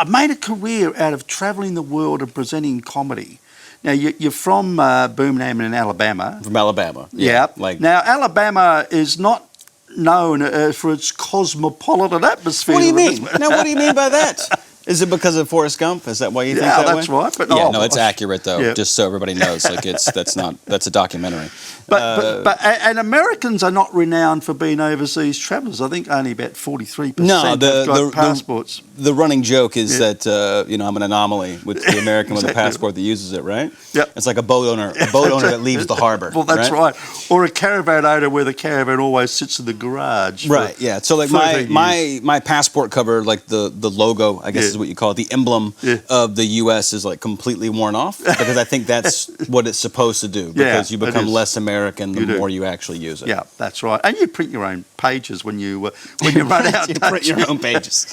E: made a career out of traveling the world and presenting comedy. Now you're from Birmingham in Alabama.
G: From Alabama.
E: Yeah.
G: Like,
E: Now Alabama is not known for its cosmopolitan atmosphere.
G: what do you mean? Now, what do you mean by that? Is it because of Forrest Gump? Is that why you think
E: Yeah,
G: that
E: that's
G: way?
E: right. But
G: Yeah, no, it's accurate though.
E: Yeah.
G: Just so everybody knows, like that's a documentary.
E: And Americans are not renowned for being overseas travellers. I think only about 43%
G: No,
E: have got passports.
G: The running joke is that I'm an anomaly with the American with a
E: Exactly.
G: passport that uses it, right?
E: Yep.
G: It's like a boat owner that leaves the harbor.
E: Well, that's right. Or a caravan owner where the caravan always sits in the garage.
G: Right. Yeah. So like
E: 13
G: my passport cover, like the logo, I guess is what you call it, the emblem of the U.S. is like completely worn off because I think that's what it's supposed to do because you
E: it
G: become
E: is.
G: less American the
E: You do.
G: more you actually use it.
E: Yeah, that's right. And you print your own pages when you run out.
G: You print your own pages.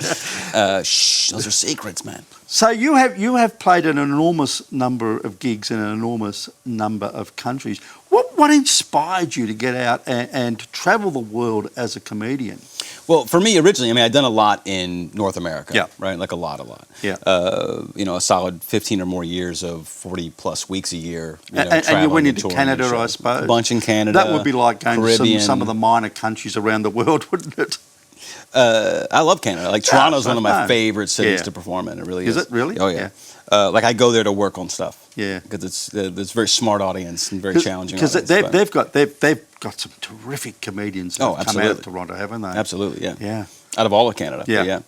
G: Shh, those are secrets, man.
E: So you have played in an enormous number of gigs in an enormous number of countries. What inspired you to get out and to travel the world as a comedian?
G: Well, for me originally, I mean, I'd done a lot in North America,
E: Yeah.
G: right? Like a lot.
E: Yeah.
G: A solid 15 or more years of 40 plus weeks a year.
E: And you
G: traveling
E: went
G: and
E: into
G: touring
E: Canada,
G: and
E: I
G: shows.
E: suppose.
G: A bunch in Canada.
E: That would be like going
G: Caribbean.
E: to some of the minor countries around the world, wouldn't it?
G: I love Canada. Like Toronto's one of my
E: no.
G: favorite cities
E: Yeah.
G: to perform in. It really is.
E: Is it really?
G: Oh yeah. Like I go there to work on stuff.
E: Yeah.
G: Because it's a very smart audience and very challenging.
E: Because
G: audience,
E: they've got some terrific comedians that have come out of Toronto, haven't they?
G: Absolutely, yeah.
E: Yeah.
G: Out of all of Canada.
E: Yeah.
G: Yeah.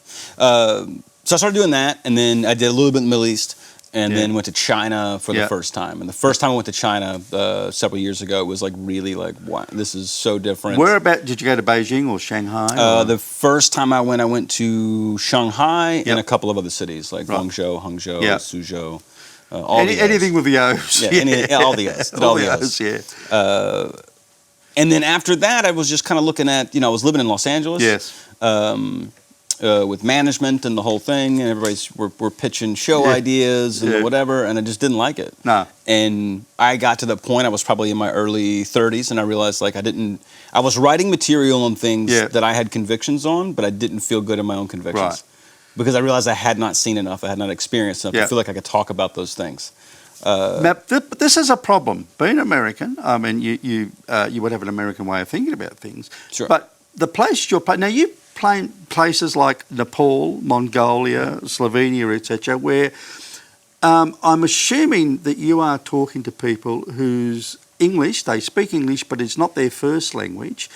G: So I started doing that, and then I did a little bit in the Middle East, and then went to China for the first time. And the first time I went to China several years ago, it was like really like, wow, this is so different.
E: Whereabout did you go to Beijing or Shanghai? Or?
G: The first time I went to Shanghai and a couple of other cities like Guangzhou, Hangzhou, Suzhou. All the O's.
E: Anything with the O's.
G: Yeah, all the O's. Did all the O's.
E: Yeah.
G: And then after that, I was just kind of looking at, I was living in Los Angeles.
E: Yes.
G: With management and the whole thing, and we're pitching show ideas and whatever, and I just didn't like it.
E: No.
G: And I got to the point, I was probably in my early 30s, and I realized like I was writing material on things that I had convictions on, but I didn't feel good in my own convictions.
E: Right.
G: Because I realized I had not seen enough, I had not experienced enough to feel like I could talk about those things.
E: Now, this is a problem. Being American, I mean, you would have an American way of thinking about things.
G: Sure.
E: But the place you're playing, now you play places like Nepal, Mongolia, Slovenia, etc., where I'm assuming that you are talking to people whose English, they speak English, but it's not their first language.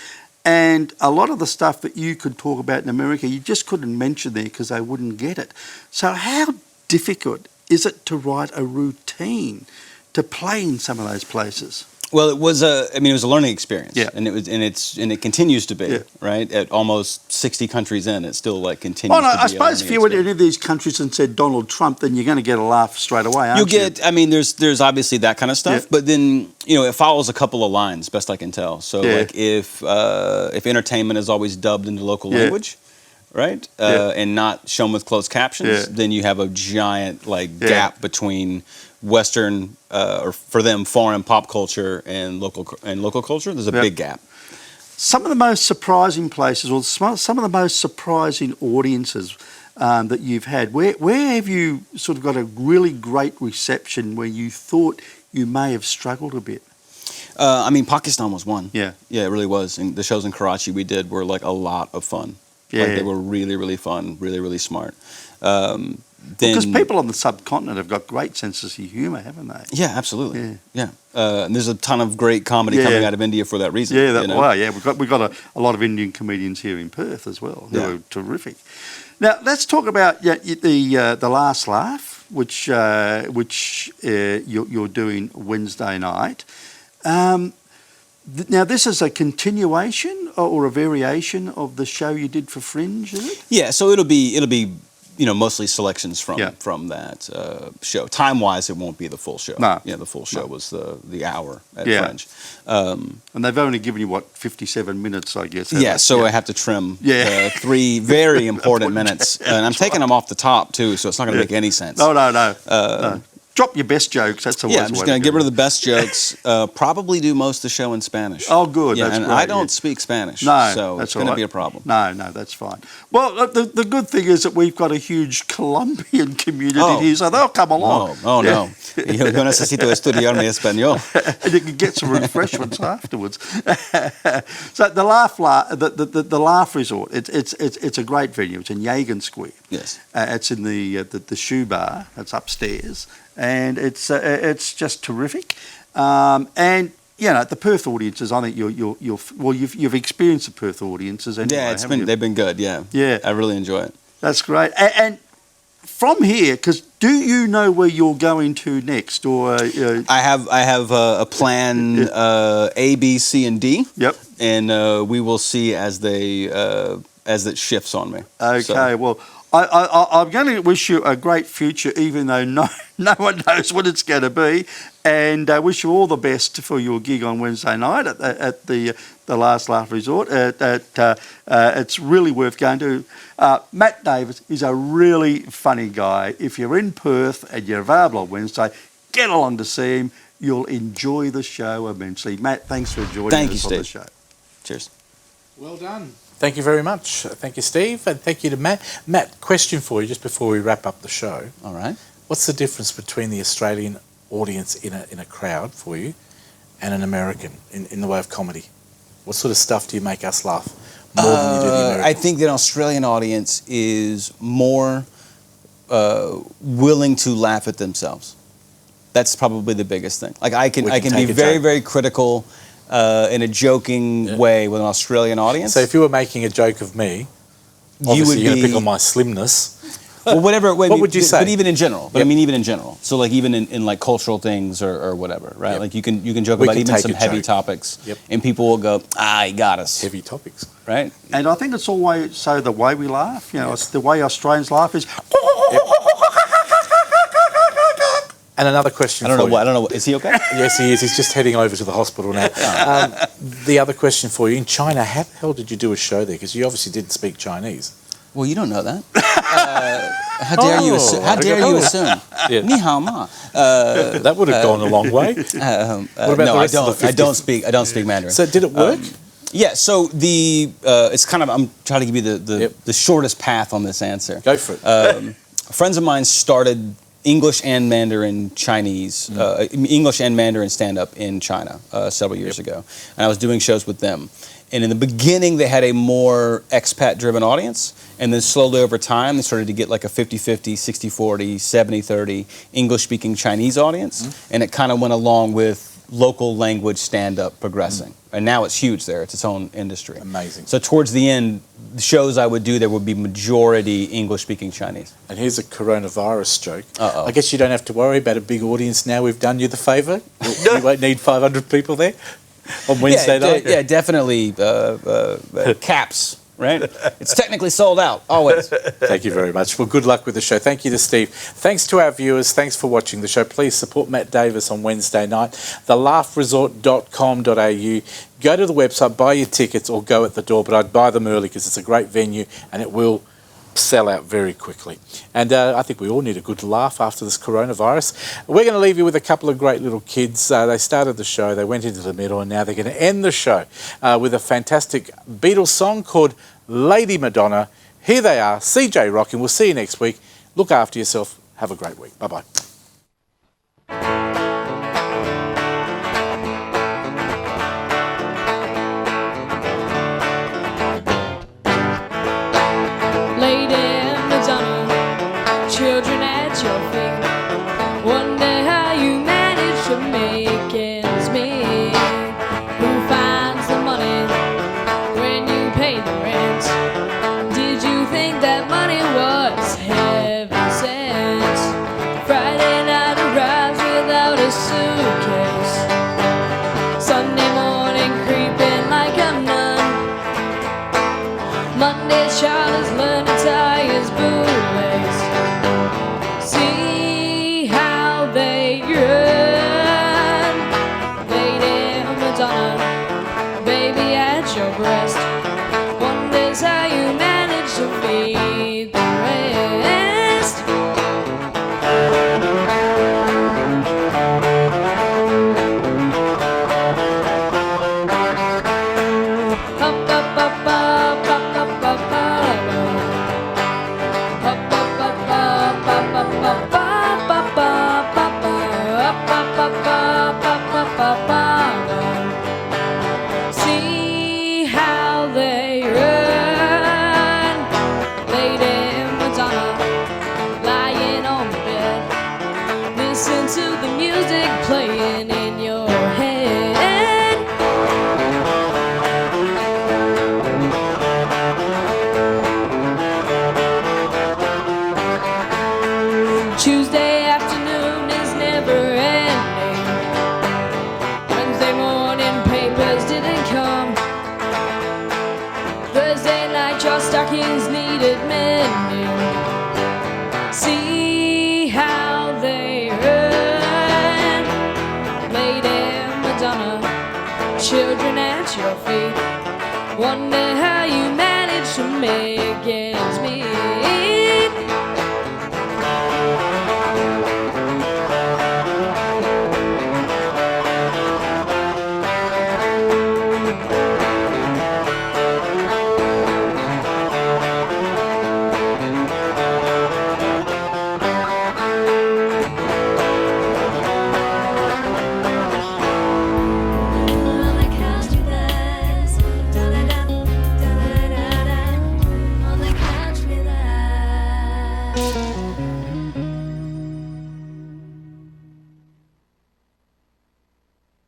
E: And a lot of the stuff that you could talk about in America, you just couldn't mention there because they wouldn't get it. So how difficult is it to write a routine to play in some of those places?
G: Well, it was a learning experience,
E: Yeah.
G: and it continues to be, right? At almost 60 countries in, it still like continues.
E: Oh no,
G: to be
E: I suppose if you went to any of these countries and said Donald Trump, then you're going to get a laugh straight away, aren't you?
G: You'll get. I mean, there's obviously that kind of stuff,
E: Yeah.
G: but then it follows a couple of lines, best I can tell. So like if entertainment is always dubbed into local language, right, and not shown with closed captions, then you have a giant gap between Western or for them foreign pop culture and local culture. There's a big gap.
E: Some of the most surprising places, or some of the most surprising audiences that you've had, where have you sort of got a really great reception where you thought you may have struggled a bit?
G: Pakistan was one.
E: Yeah.
G: Yeah, it really was. And the shows in Karachi we did were like a lot of fun.
E: Yeah.
G: Like they were really, really fun, really, really smart.
E: Because people on the subcontinent have got great senses of humour, haven't they?
G: Yeah, absolutely.
E: Yeah.
G: And there's a ton of great comedy coming out of India for that reason.
E: Yeah, wow, yeah. We've got a lot of Indian comedians here in Perth as well who are terrific. Now, let's talk about the Last Laugh, which you're doing Wednesday night. Now, this is a continuation or a variation of the show you did for Fringe, is it?
G: Yeah, so it'll be mostly selections from that show. Time-wise, it won't be the full show.
E: No.
G: Yeah, the full show was the hour at
E: Yeah.
G: Fringe.
E: And they've only given you, 57 minutes, I guess.
G: Yeah, so I have to trim 3 very important minutes. And I'm taking them off the top, too, so it's not going to make any sense.
E: No. drop your best jokes. That's always
G: I'm just going to get rid of the best jokes. Probably do most of the show in Spanish.
E: Oh, good.
G: Yeah,
E: that's
G: and
E: great,
G: I don't speak Spanish,
E: No,
G: so
E: that's
G: it's going to
E: all
G: be a
E: right.
G: problem.
E: No, that's fine. Well, the good thing is that we've got a huge Colombian community here, so they'll come along.
G: No. Yo necesito estudiar mi español.
E: And you can get some refreshments afterwards. So the Laugh Resort, it's a great venue. It's in Yagan Square.
G: Yes.
E: It's in the shoe bar. It's upstairs, and it's just terrific. And you know, the Perth audiences, I think you've experienced the Perth audiences anyway.
G: Yeah, they've been good. Yeah. I really enjoy it.
E: That's great. And from here, because do you know where you're going to next, or
G: I have a plan A, B, C, and D.
E: Yep.
G: And we will see as it shifts on me.
E: Okay.
G: So.
E: Well, I'm going to wish you a great future, even though no one knows what it's going to be, and I wish you all the best for your gig on Wednesday night at the Last Laugh Resort. It's really worth going to. Matt Davis is a really funny guy. If you're in Perth and you're available on Wednesday, get along to see him. You'll enjoy the show immensely. Matt, thanks for joining us on the show.
G: Cheers.
A: Well done. Thank you very much. Thank you, Steve, and thank you to Matt. Matt, question for you just before we wrap up the show.
G: All right.
A: What's the difference between the Australian audience in a crowd for you and an American in the way of comedy? What sort of stuff do you make us laugh more than you do the Americans?
G: I think the Australian audience is more willing to laugh at themselves. That's probably the biggest thing. Like I can be very, very critical in a joking way with an Australian audience.
A: So if you were making a joke of me, obviously you're going to pick on my slimness.
G: Well, whatever.
A: What would you say?
G: But even in general. But I mean, even in general. So like even in like cultural things or whatever, right?
A: Yep.
G: Like you can joke about even some heavy topics, and people will go, he got us.
A: Heavy topics,
G: right?
E: And I think it's always so the way we laugh. You know, it's the way Australians laugh is.
A: And another question.
G: I don't know. Is he okay?
A: Yes, he is. He's just heading over to the hospital now. The other question for you: in China, how the hell did you do a show there? Because you obviously didn't speak Chinese.
G: Well, you don't know that. How dare you assume? How dare you assume? Ni hao ma.
A: That would have gone a long way. What about
G: no,
A: the rest of the 50?
G: I don't speak Mandarin.
A: So did it work?
G: Yeah. So it's kind of I'm trying to give you the shortest path on this answer.
A: Go for it.
G: Friends of mine started English and Mandarin Chinese, English and Mandarin stand-up in China several years ago. And I was doing shows with them. And in the beginning, they had a more expat-driven audience. And then slowly over time, they started to get like a 50-50, 60-40, 70-30 English-speaking Chinese audience. And it kind of went along with local language stand-up progressing. And now it's huge there. It's its own industry.
A: Amazing.
G: So towards the end, the shows I would do, there would be majority English-speaking Chinese.
A: And here's a coronavirus joke.
G: Uh-oh.
A: I guess you don't have to worry about a big audience now. We've done you the favour. You won't need 500 people there on Wednesday night.
G: Yeah, definitely caps. Right? It's technically sold out, always.
A: Thank you very much. Well, good luck with the show. Thank you to Steve. Thanks to our viewers. Thanks for watching the show. Please support Matt Davis on Wednesday night. thelaughresort.com.au. Go to the website, buy your tickets, or go at the door. But I'd buy them early because it's a great venue and it will sell out very quickly. And I think we all need a good laugh after this coronavirus. We're going to leave you with a couple of great little kids. They started the show, they went into the middle, and now they're going to end the show with a fantastic Beatles song called Lady Madonna. Here they are, CJ Rock, and we'll see you next week. Look after yourself. Have a great week. Bye-bye.
B: Children at your feet, wonder how you manage to make ends meet. Who finds the money when you pay the rent? Did you think that money was heaven sent? Friday great men do. See how they run. Lady Madonna, children at your feet. Wonder how you manage to make ends meet.